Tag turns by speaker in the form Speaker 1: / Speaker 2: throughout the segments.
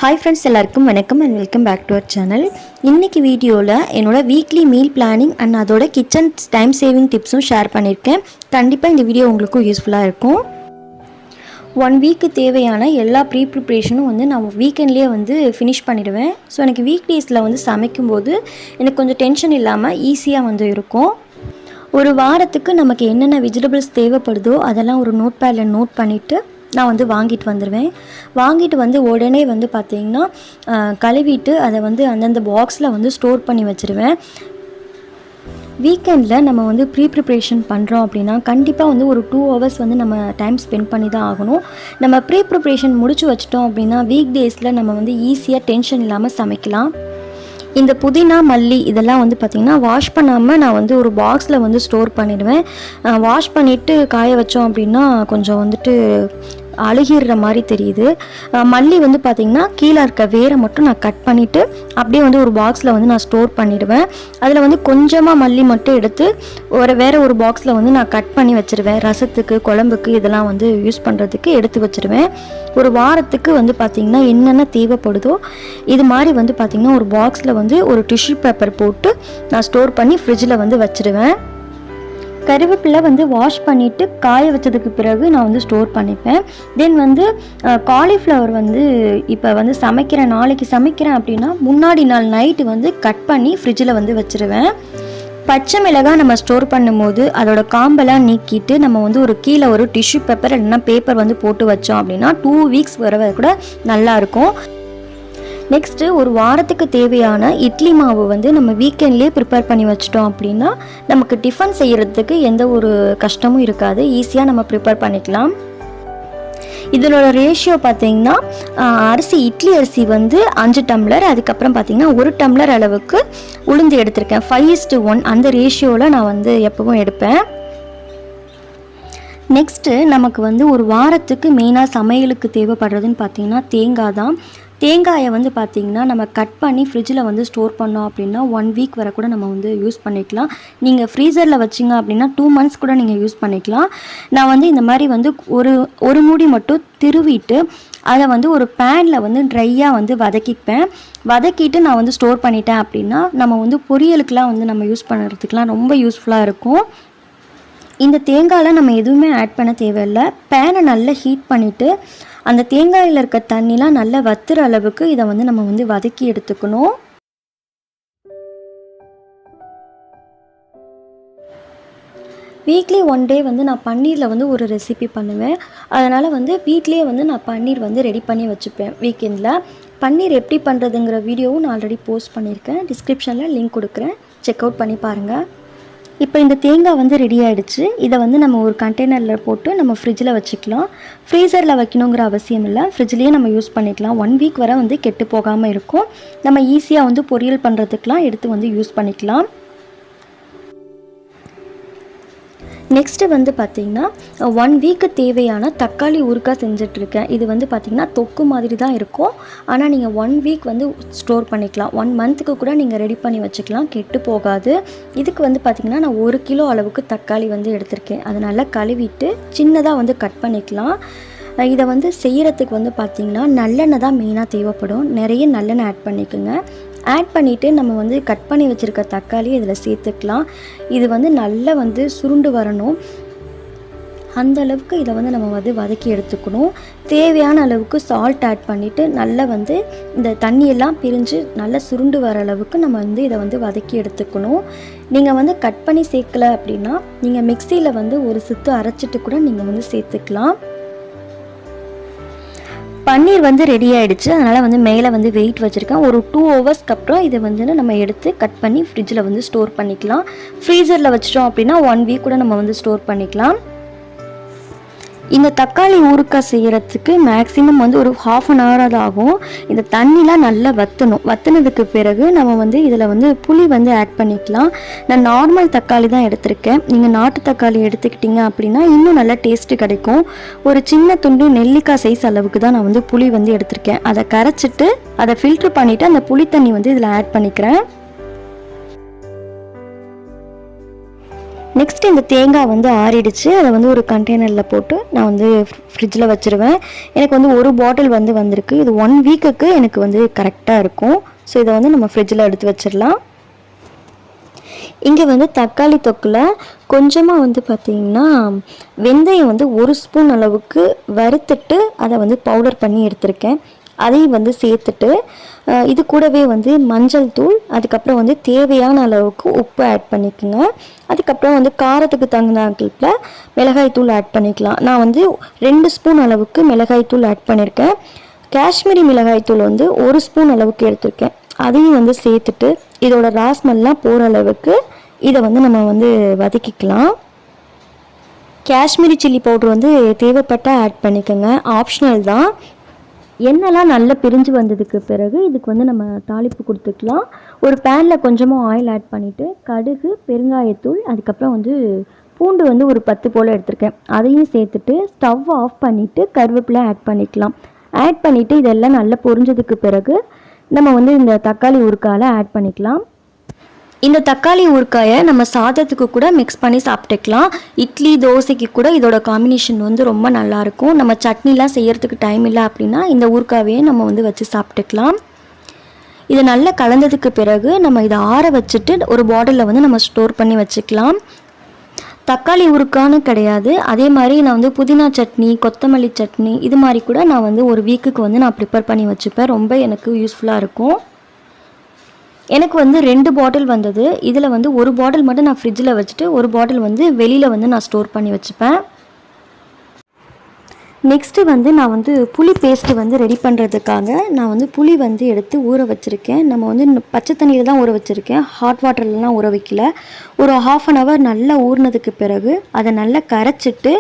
Speaker 1: Hi friends, எல்லாருக்கும் வணக்கம் and welcome back to our channel. இன்னைக்கு வீடியோல என்னோட வீக்லி மீல் பிளானிங் and அதோட கிச்சன் டைம் சேவிங் டிப்ஸும் ஷேர் பண்ணியிருக்கேன். கண்டிப்பா இந்த வீடியோ உங்களுக்கு யூஸ்ஃபுல்லா இருக்கும். 1 வீக்கு தேவையான எல்லா ப்ரிப்பரேஷனும் நான் வீக்கெண்ட்லயே ஃபினிஷ் பண்ணிடுவேன். ஸோ எனக்கு வீக் டேஸில் சமைக்கும்போது எனக்கு கொஞ்சம் டென்ஷன் இல்லாமல் ஈஸியாக இருக்கும். ஒரு வாரத்துக்கு நமக்கு என்னென்ன வெஜிடபிள்ஸ் தேவைப்படுதோ அதெல்லாம் ஒரு நோட் பேடில் நோட் பண்ணிவிட்டு நான் வாங்கிட்டு வந்துடுவேன். வாங்கிட்டு உடனே பார்த்திங்கன்னா கழுவிட்டு அதை அந்தந்த பாக்ஸில் ஸ்டோர் பண்ணி வச்சுருவேன். வீக்கெண்டில் நம்ம ப்ரிப்ரேஷன் பண்ணுறோம் அப்படின்னா கண்டிப்பாக ஒரு 2 hours நம்ம டைம் ஸ்பெண்ட் பண்ணி தான் ஆகணும். நம்ம ப்ரிப்ரேஷன் முடிச்சு வச்சிட்டோம் அப்படின்னா வீக் டேஸில் நம்ம ஈஸியாக டென்ஷன் இல்லாமல் சமைக்கலாம். இந்த புதினா மல்லி இதெல்லாம் பார்த்திங்கன்னா வாஷ் பண்ணாமல் நான் ஒரு பாக்ஸில் ஸ்டோர் பண்ணிடுவேன். வாஷ் பண்ணிவிட்டு காய வச்சோம் அப்படின்னா கொஞ்சம் அழுகிற மாதிரி தெரியுது. மல்லி பார்த்திங்கன்னா கீழே இருக்க வேரை மட்டும் நான் கட் பண்ணிவிட்டு அப்படியே ஒரு பாக்ஸில் நான் ஸ்டோர் பண்ணிடுவேன். அதில் கொஞ்சமாக மல்லி மட்டும் எடுத்து வேறு ஒரு பாக்ஸில் நான் கட் பண்ணி வச்சுருவேன். ரசத்துக்கு குழம்புக்கு இதெல்லாம் யூஸ் பண்ணுறதுக்கு எடுத்து வச்சுருவேன். ஒரு வாரத்துக்கு பார்த்திங்கன்னா என்னென்ன தேவைப்படுதோ இது மாதிரி பார்த்திங்கன்னா ஒரு பாக்ஸில் ஒரு டிஷ்யூ பேப்பர் போட்டு நான் ஸ்டோர் பண்ணி ஃப்ரிட்ஜில் வச்சுருவேன். கருவேப்பிலை வாஷ் பண்ணிவிட்டு காய வச்சதுக்கு பிறகு நான் ஸ்டோர் பண்ணிப்பேன். தென் காலிஃப்ளவர் இப்போ சமைக்கிறேன், நாளைக்கு சமைக்கிறேன் அப்படின்னா முன்னாடி நாள் நைட்டு கட் பண்ணி ஃப்ரிட்ஜில் வச்சுருவேன். பச்சை மிளகாய் நம்ம ஸ்டோர் பண்ணும்போது அதோட காம்பெல்லாம் நீக்கிட்டு நம்ம ஒரு கீழே ஒரு டிஷ்யூ பேப்பர் இல்லைன்னா பேப்பர் போட்டு வச்சோம் அப்படின்னா 2 weeks வர கூட நல்லாயிருக்கும். நெக்ஸ்ட்டு ஒரு வாரத்துக்கு தேவையான இட்லி மாவு நம்ம வீக்கெண்ட்லேயே ப்ரிப்பேர் பண்ணி வச்சிட்டோம் அப்படின்னா நமக்கு டிஃபன் செய்கிறதுக்கு எந்த ஒரு கஷ்டமும் இருக்காது. ஈஸியாக நம்ம ப்ரிப்பேர் பண்ணிக்கலாம். இதனோட ரேஷியோ பார்த்திங்கன்னா அரிசி இட்லி அரிசி 5 டம்ளர், அதுக்கப்புறம் பார்த்திங்கன்னா 1 டம்ளர் அளவுக்கு உளுந்து எடுத்திருக்கேன். 5:1 அந்த ரேஷியோவில் நான் எப்பவும் எடுப்பேன். நெக்ஸ்ட்டு நமக்கு ஒரு வாரத்துக்கு மெயினாக சமையலுக்கு தேவைப்படுறதுன்னு பார்த்திங்கன்னா தேங்காய் தான். தேங்காயை பார்த்திங்கன்னா நம்ம கட் பண்ணி ஃப்ரிட்ஜில் ஸ்டோர் பண்ணோம் அப்படின்னா 1 week வரை கூட நம்ம யூஸ் பண்ணிக்கலாம். நீங்கள் ஃப்ரீசரில் வச்சிங்க அப்படின்னா 2 months கூட நீங்கள் யூஸ் பண்ணிக்கலாம். நான் இந்த மாதிரி ஒரு மூடி மட்டும் திருவிட்டு அதை ஒரு பேனில் ட்ரையாக வதக்கிப்பேன். வதக்கிட்டு நான் ஸ்டோர் பண்ணிட்டேன் அப்படின்னா நம்ம பொரியலுக்கெலாம் நம்ம யூஸ் பண்ணுறதுக்கெலாம் ரொம்ப யூஸ்ஃபுல்லாக இருக்கும். இந்த தேங்காயில் நம்ம எதுவுமே ஆட் பண்ண தேவையில்லை. பேனை நல்லா ஹீட் பண்ணிவிட்டு அந்த தேங்காயில் இருக்க தண்ணிலாம் நல்லா வத்துற அளவுக்கு இதை நம்ம வதக்கி எடுத்துக்கணும். வீக்லி 1 day நான் பன்னீரில் ஒரு ரெசிபி பண்ணுவேன். அதனால் வீட்லேயே நான் பன்னீர் ரெடி பண்ணி வச்சுப்பேன். வீக்கெண்டில் பன்னீர் எப்படி பண்ணுறதுங்கிற வீடியோவும் நான் ஆல்ரெடி போஸ்ட் பண்ணியிருக்கேன். டிஸ்கிரிப்ஷனில் லிங்க் கொடுக்குறேன், செக் அவுட் பண்ணி பாருங்கள். இப்போ இந்த தேங்காய் ரெடி ஆகிடுச்சு. இதை நம்ம ஒரு கண்டெய்னரில் போட்டு நம்ம ஃப்ரிட்ஜில் வச்சுக்கலாம். ஃப்ரீசரில் வைக்கணுங்கிற அவசியம் இல்லை, ஃப்ரிட்ஜ்லேயே நம்ம யூஸ் பண்ணிக்கலாம். 1 week வரை கெட்டு போகாமல் இருக்கும். நம்ம ஈஸியாக பொரியல் பண்ணுறதுக்கெலாம் எடுத்து யூஸ் பண்ணிக்கலாம். நெக்ஸ்ட்டு பார்த்திங்கன்னா 1 week தேவையான தக்காளி ஊறுகாய் செஞ்சிட்ருக்கேன். இது பார்த்திங்கன்னா தொக்கு மாதிரி தான் இருக்கும். ஆனால் நீங்கள் 1 week ஸ்டோர் பண்ணிக்கலாம். 1 monthக்கு கூட நீங்கள் ரெடி பண்ணி வச்சுக்கலாம், கெட்டு போகாது. இதுக்கு பார்த்திங்கன்னா நான் 1 கிலோ அளவுக்கு தக்காளி எடுத்திருக்கேன். அதை நல்லா கழுவிட்டு சின்னதாக கட் பண்ணிக்கலாம். இதை செய்கிறதுக்கு பார்த்திங்கன்னா நல்லெண்ணெய் தான் மெயினாக தேவைப்படும். நிறைய நல்லெண்ணெய் ஆட் பண்ணிக்கோங்க. ஆட் பண்ணிவிட்டு நம்ம கட் பண்ணி வச்சுருக்க தக்காளி இதில் சேர்த்துக்கலாம். இது நல்லா சுருண்டு வரணும். அந்த அளவுக்கு இதை நம்ம வதக்கி எடுத்துக்கணும். தேவையான அளவுக்கு சால்ட் ஆட் பண்ணிவிட்டு நல்லா இந்த தண்ணியெல்லாம் பிரிஞ்சு நல்லா சுருண்டு வர அளவுக்கு நம்ம இதை வதக்கி எடுத்துக்கணும். நீங்கள் கட் பண்ணி சேர்க்கலை அப்படின்னா நீங்கள் மிக்சியில் ஒரு சுத்து அரைச்சிட்டு கூட நீங்கள் சேர்த்துக்கலாம். பன்னீர் ரெடி ஆகிடுச்சு. அதனால் மேலே வெயிட் வச்சுருக்கேன். ஒரு 2 hours அப்புறம் இதை நம்ம எடுத்து கட் பண்ணி ஃப்ரிட்ஜில் ஸ்டோர் பண்ணிக்கலாம். ஃப்ரீசரில் வச்சிட்டோம் அப்படின்னா 1 week கூட நம்ம ஸ்டோர் பண்ணிக்கலாம். இந்த தக்காளி ஊறுகாய் செய்கிறதுக்கு மேக்ஸிமம் ஒரு 1/2 hour ஆகும். இந்த தண்ணிலாம் நல்லா வற்றணும். வற்றினதுக்கு பிறகு நம்ம இதில் புளி ஆட் பண்ணிக்கலாம். நான் நார்மல் தக்காளி தான் எடுத்திருக்கேன். நீங்கள் நாட்டு தக்காளி எடுத்துக்கிட்டிங்க அப்படின்னா இன்னும் நல்லா டேஸ்ட்டு கிடைக்கும். ஒரு சின்ன துண்டு நெல்லிக்காய் சைஸ் அளவுக்கு தான் நான் புளி எடுத்திருக்கேன். அதை கரைச்சிட்டு அதை ஃபில்ட்ரு பண்ணிவிட்டு அந்த புளி தண்ணி இதில் ஆட் பண்ணிக்கிறேன். நெக்ஸ்ட் இந்த தேங்காய் வந்து ஆறிடுச்சு. அதை வந்து ஒரு கண்டெய்னரில் போட்டு நான் வந்து ஃப்ரிட்ஜில் வச்சுருவேன். எனக்கு வந்து ஒரு பாட்டில் வந்து வந்திருக்கு. இது 1 வீக்குக்கு எனக்கு வந்து கரெக்டாக இருக்கும். ஸோ இதை வந்து நம்ம ஃப்ரிட்ஜில் எடுத்து வச்சிடலாம். இங்கே வந்து தக்காளி தொக்கில் கொஞ்சமாக வந்து பார்த்திங்கன்னா வெந்தயம் வந்து 1 ஸ்பூன் அளவுக்கு வறுத்துட்டு அதை வந்து பவுடர் பண்ணி எடுத்திருக்கேன். அதையும் வந்து சேர்த்துட்டு இது கூடவே வந்து மஞ்சள் தூள், அதுக்கப்புறம் வந்து தேவையான அளவுக்கு உப்பு ஆட் பண்ணிக்கோங்க. அதுக்கப்புறம் வந்து காரத்துக்கு தகுந்தாக்கில் மிளகாய் தூள் ஆட் பண்ணிக்கலாம். நான் வந்து 2 ஸ்பூன் அளவுக்கு மிளகாய் தூள் ஆட் பண்ணியிருக்கேன். காஷ்மீரி மிளகாய் தூள் வந்து 1 ஸ்பூன் அளவுக்கு எடுத்திருக்கேன். அதையும் வந்து சேர்த்துட்டு இதோட ராஸ்மெல்லாம் போகிற அளவுக்கு இதை வந்து நம்ம வந்து வதக்கிக்கலாம். காஷ்மீரி சில்லி பவுடர் வந்து தேவைப்பட்டால் ஆட் பண்ணிக்கோங்க, ஆப்ஷனல் தான். எண்ணெய்லாம் நல்லா பிரிஞ்சு வந்ததுக்கு பிறகு இதுக்கு வந்து நம்ம தாளிப்பு கொடுத்துக்கலாம். ஒரு பேனில் கொஞ்சமாக ஆயில் ஆட் பண்ணிவிட்டு கடுகு, பெருங்காயத்தூள், அதுக்கப்புறம் வந்து பூண்டு வந்து ஒரு 10 போல் எடுத்திருக்கேன். அதையும் சேர்த்துட்டு ஸ்டவ் ஆஃப் பண்ணிவிட்டு கருவேப்பிலை ஆட் பண்ணிக்கலாம். ஆட் பண்ணிவிட்டு இதெல்லாம் நல்லா பொரிஞ்சதுக்கு பிறகு நம்ம வந்து இந்த தக்காளி ஊறுகாயில் ஆட் பண்ணிக்கலாம். இந்த தக்காளி ஊறுகாயை நம்ம சாதத்துக்கு கூட மிக்ஸ் பண்ணி சாப்பிட்டுக்கலாம். இட்லி, தோசைக்கு கூட இதோட காம்பினேஷன் வந்து ரொம்ப நல்லாயிருக்கும். நம்ம சட்னிலாம் செய்கிறதுக்கு டைம் இல்லை அப்படின்னா இந்த ஊறுகாவையே நம்ம வந்து வச்சு சாப்பிட்டுக்கலாம். இதை நல்லா கலந்ததுக்கு பிறகு நம்ம இதை ஆற வச்சுட்டு ஒரு பாட்டிலில் வந்து நம்ம ஸ்டோர் பண்ணி வச்சுக்கலாம். தக்காளி ஊறுகான்னு கிடையாது, அதே மாதிரி நான் வந்து புதினா சட்னி, கொத்தமல்லி சட்னி இது மாதிரி கூட நான் வந்து ஒரு வீக்குக்கு வந்து நான் ப்ரிப்பேர் பண்ணி வச்சுப்பேன். ரொம்ப எனக்கு யூஸ்ஃபுல்லாக இருக்கும். எனக்கு வந்து 2 பாட்டில் வந்தது. இதில் வந்து ஒரு பாட்டில் மட்டும் நான் ஃப்ரிட்ஜில் வச்சுட்டு ஒரு பாட்டில் வந்து வெளியில் வந்து நான் ஸ்டோர் பண்ணி வச்சுப்பேன். நெக்ஸ்ட்டு வந்து நான் வந்து புளி பேஸ்ட்டு வந்து ரெடி பண்ணுறதுக்காக நான் வந்து புளி வந்து எடுத்து ஊற வச்சுருக்கேன். நம்ம வந்து பச்சை தண்ணியில் தான் ஊற வச்சுருக்கேன், ஹாட் வாட்டர்லாம் ஊற வைக்கல. ஒரு 1/2 hour நல்லா ஊறினதுக்கு பிறகு அதை நல்லா கரைச்சிட்டு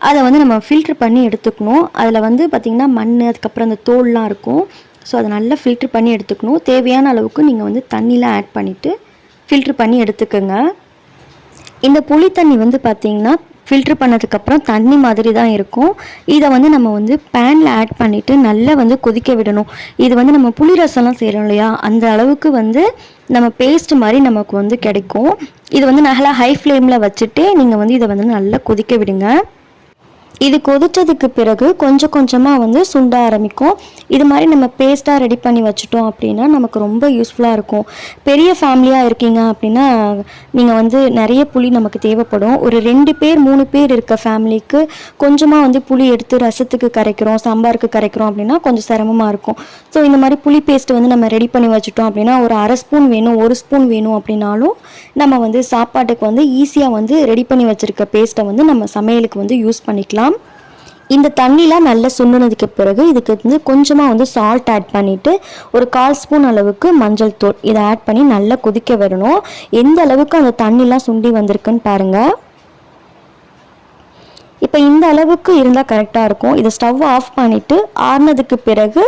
Speaker 1: அதை வந்து நம்ம ஃபில்ட்ரு பண்ணி எடுத்துக்கணும். அதில் வந்து பார்த்திங்கன்னா மண், அதுக்கப்புறம் அந்த தோல்லாம் இருக்கும். ஸோ அதை நல்லா ஃபில்ட்ரு பண்ணி எடுத்துக்கணும். தேவையான அளவுக்கு நீங்கள் வந்து தண்ணிலாம் ஆட் பண்ணிவிட்டு ஃபில்ட்ரு பண்ணி எடுத்துக்கோங்க. இந்த புளி தண்ணி வந்து பார்த்திங்கன்னா ஃபில்ட்ரு பண்ணதுக்கப்புறம் தண்ணி மாதிரி தான் இருக்கும். இதை வந்து நம்ம வந்து பேனில் ஆட் பண்ணிவிட்டு நல்லா வந்து கொதிக்க விடணும். இது வந்து நம்ம புளி ரசம்லாம் செய்கிறோம் இல்லையா, அந்த அளவுக்கு வந்து நம்ம பேஸ்ட் மாதிரி நமக்கு வந்து கிடைக்கும். இது வந்து நல்லா ஹை ஃப்ளேமில் வச்சுட்டு நீங்கள் வந்து இதை வந்து நல்லா கொதிக்க விடுங்க. இது கொதித்ததுக்கு பிறகு கொஞ்சம் கொஞ்சமாக வந்து சுண்ட ஆரம்பிக்கும். இது மாதிரி நம்ம பேஸ்ட்டாக ரெடி பண்ணி வச்சுட்டோம் அப்படின்னா நமக்கு ரொம்ப யூஸ்ஃபுல்லாக இருக்கும். பெரிய ஃபேமிலியாக இருக்கீங்க அப்படின்னா நீங்கள் வந்து நிறைய புளி நமக்கு தேவைப்படும். ஒரு 2 பேர் 3 பேர் இருக்க ஃபேமிலிக்கு கொஞ்சமாக வந்து புளி எடுத்து ரசத்துக்கு கரைக்கிறோம், சாம்பாருக்கு கரைக்கிறோம் அப்படின்னா கொஞ்சம் சிரமமாக இருக்கும். ஸோ இந்த மாதிரி புளி பேஸ்ட்டு வந்து நம்ம ரெடி பண்ணி வச்சுட்டோம் அப்படின்னா ஒரு 1/2 ஸ்பூன் வேணும், 1 ஸ்பூன் வேணும் அப்படின்னாலும் நம்ம வந்து சாப்பாட்டுக்கு வந்து ஈஸியாக வந்து ரெடி பண்ணி வச்சுருக்க பேஸ்ட்டை வந்து நம்ம சமையலுக்கு வந்து யூஸ் பண்ணிக்கலாம். இந்த தண்ணிலாம் நல்லா சுண்டினதுக்கு பிறகு இதுக்கு வந்து கொஞ்சமாக வந்து சால்ட் ஆட் பண்ணிவிட்டு ஒரு 1/4 ஸ்பூன் அளவுக்கு மஞ்சள் தூள் இதை ஆட் பண்ணி நல்லா கொதிக்க விடணும். எந்த அளவுக்கு அந்த தண்ணிலாம் சுண்டி வந்திருக்குன்னு பாருங்கள். இப்போ இந்த அளவுக்கு இருந்தால் கரெக்டாக இருக்கும். இதை ஸ்டவ் ஆஃப் பண்ணிவிட்டு ஆறுனதுக்கு பிறகு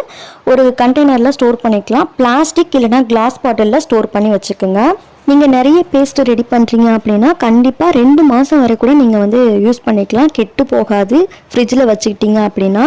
Speaker 1: ஒரு கண்டெய்னரில் ஸ்டோர் பண்ணிக்கலாம். பிளாஸ்டிக் இல்லைனா கிளாஸ் பாட்டிலில் ஸ்டோர் பண்ணி வச்சுக்கோங்க. நீங்கள் நிறைய பேஸ்ட்டு ரெடி பண்ணுறீங்க அப்படின்னா கண்டிப்பாக 2 மாதம் வரை கூட நீங்கள் வந்து யூஸ் பண்ணிக்கலாம், கெட்டு போகாது ஃப்ரிட்ஜில் வச்சுக்கிட்டீங்க அப்படின்னா.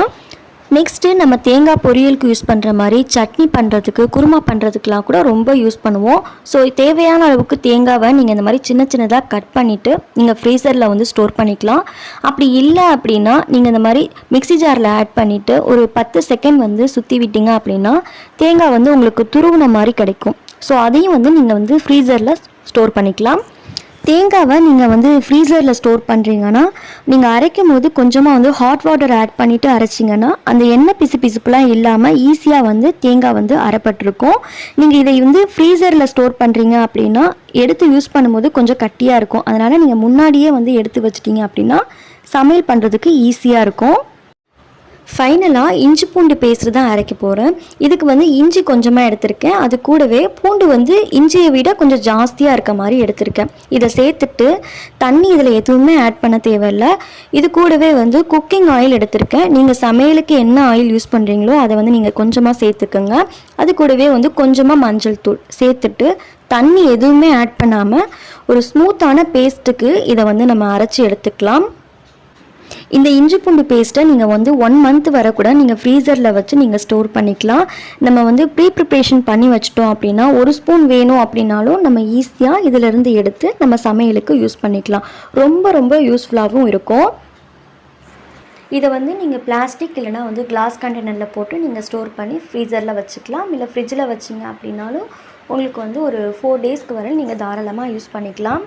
Speaker 1: நெக்ஸ்ட்டு நம்ம தேங்காய் பொரியலுக்கு யூஸ் பண்ணுற மாதிரி சட்னி பண்ணுறதுக்கு, குருமா பண்ணுறதுக்கெலாம் கூட ரொம்ப யூஸ் பண்ணுவோம். ஸோ தேவையான அளவுக்கு தேங்காவை நீங்கள் இந்த மாதிரி சின்ன சின்னதாக கட் பண்ணிவிட்டு நீங்கள் ஃப்ரீசரில் வந்து ஸ்டோர் பண்ணிக்கலாம். அப்படி இல்லை அப்படின்னா நீங்கள் இந்த மாதிரி மிக்ஸி ஜாரில் ஆட் பண்ணிவிட்டு ஒரு 10 செகண்ட் வந்து சுற்றி விட்டீங்க அப்படின்னா தேங்காய் வந்து உங்களுக்கு துருவின மாதிரி கிடைக்கும். ஸோ அதையும் வந்து நீங்கள் வந்து ஃப்ரீசரில் ஸ்டோர் பண்ணிக்கலாம். தேங்காவை நீங்கள் வந்து ஃப்ரீசரில் ஸ்டோர் பண்ணுறீங்கன்னா நீங்கள் அரைக்கும் போது கொஞ்சமாக வந்து ஹாட் வாட்டர் ஆட் பண்ணிவிட்டு அரைச்சிங்கன்னா அந்த எண்ணெய் பிசுபிசுப்புலாம் இல்லாமல் ஈஸியாக வந்து தேங்காய் வந்து அரைப்பட்டிருக்கும். நீங்கள் இதை வந்து ஃப்ரீசரில் ஸ்டோர் பண்ணுறீங்க அப்படின்னா எடுத்து யூஸ் பண்ணும்போது கொஞ்சம் கட்டியாக இருக்கும். அதனால் நீங்கள் முன்னாடியே வந்து எடுத்து வச்சிட்டிங்க அப்படின்னா சமையல் பண்ணுறதுக்கு ஈஸியாக இருக்கும். ஃபைனலாக இஞ்சி பூண்டு பேஸ்ட்டு தான் அரைக்க போகிறேன். இதுக்கு வந்து இஞ்சி கொஞ்சமாக எடுத்திருக்கேன். அது கூடவே பூண்டு வந்து இஞ்சியை விட கொஞ்சம் ஜாஸ்தியாக இருக்க மாதிரி எடுத்திருக்கேன். இதை சேர்த்துட்டு தண்ணி இதில் எதுவுமே ஆட் பண்ண தேவையில்லை. இது கூடவே வந்து குக்கிங் ஆயில் எடுத்திருக்கேன். நீங்கள் சமையலுக்கு என்ன ஆயில் யூஸ் பண்ணுறீங்களோ அதை வந்து நீங்கள் கொஞ்சமாக சேர்த்துக்கோங்க. அது கூடவே வந்து கொஞ்சமாக மஞ்சள் தூள் சேர்த்துட்டு தண்ணி எதுவுமே ஆட் பண்ணாமல் ஒரு ஸ்மூத்தான பேஸ்ட்டுக்கு இதை வந்து நம்ம அரைச்சி எடுத்துக்கலாம். இந்த இஞ்சி பூண்டு பேஸ்ட்டை நீங்கள் வந்து 1 மந்த் வரை கூட நீங்கள் ஃப்ரீசரில் வச்சு நீங்கள் ஸ்டோர் பண்ணிக்கலாம். நம்ம வந்து ப்ரீ ப்ரிப்ரேஷன் பண்ணி வச்சிட்டோம் அப்படின்னா 1 ஸ்பூன் வேணும் அப்படின்னாலும் நம்ம ஈஸியாக இதிலிருந்து எடுத்து நம்ம சமையலுக்கு யூஸ் பண்ணிக்கலாம். ரொம்ப ரொம்ப யூஸ்ஃபுல்லாகவும் இருக்கும். இதை வந்து நீங்கள் பிளாஸ்டிக் இல்லைனா வந்து கிளாஸ் கண்டெய்னரில் போட்டு நீங்கள் ஸ்டோர் பண்ணி ஃப்ரீசரில் வச்சுக்கலாம். இல்லை ஃப்ரிட்ஜில் வச்சிங்க அப்படின்னாலும் உங்களுக்கு வந்து ஒரு 4 டேஸ்க்கு வரை நீங்கள் தாராளமாக யூஸ் பண்ணிக்கலாம்.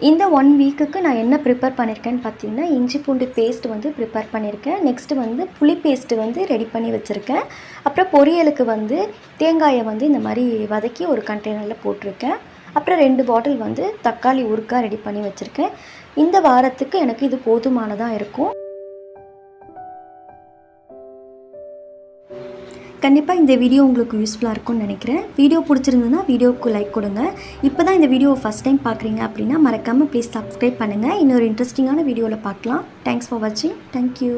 Speaker 1: இந்த 1 வீக்குக்கு நான் என்ன ப்ரிப்பேர் பண்ணியிருக்கேன்னு பார்த்தீங்கன்னா, இஞ்சி பூண்டு பேஸ்ட் வந்து ப்ரிப்பேர் பண்ணியிருக்கேன். நெக்ஸ்ட்டு வந்து புளி பேஸ்ட்டு வந்து ரெடி பண்ணி வச்சுருக்கேன். அப்புறம் பொரியலுக்கு வந்து தேங்காயை வந்து இந்த மாதிரி வதக்கி ஒரு கண்டெய்னரில் போட்டிருக்கேன். அப்புறம் 2 பாட்டில் வந்து தக்காளி ஊறுகாய் ரெடி பண்ணி வச்சுருக்கேன். இந்த வாரத்துக்கு எனக்கு இது போதுமானதாக இருக்கும். கண்டிப்பாக இந்த வீடியோ உங்களுக்கு யூஸ்ஃபுல்லாக இருக்கும்னு நினைக்கிறேன். வீடியோ பிடிச்சிருந்ததுன்னா வீடியோவுக்கு லைக் கொடுங்க. இப்போ தான் இந்த வீடியோவை ஃபஸ்ட் டைம் பார்க்குறீங்க அப்படின்னா மறக்காமல் ப்ளீஸ் சப்ஸ்கிரைப் பண்ணுங்கள். இன்னொரு இன்ட்ரெஸ்டிங்கான வீடியோவில் பார்க்கலாம். தேங்க்ஸ் ஃபார் வாட்சிங். தேங்க்யூ.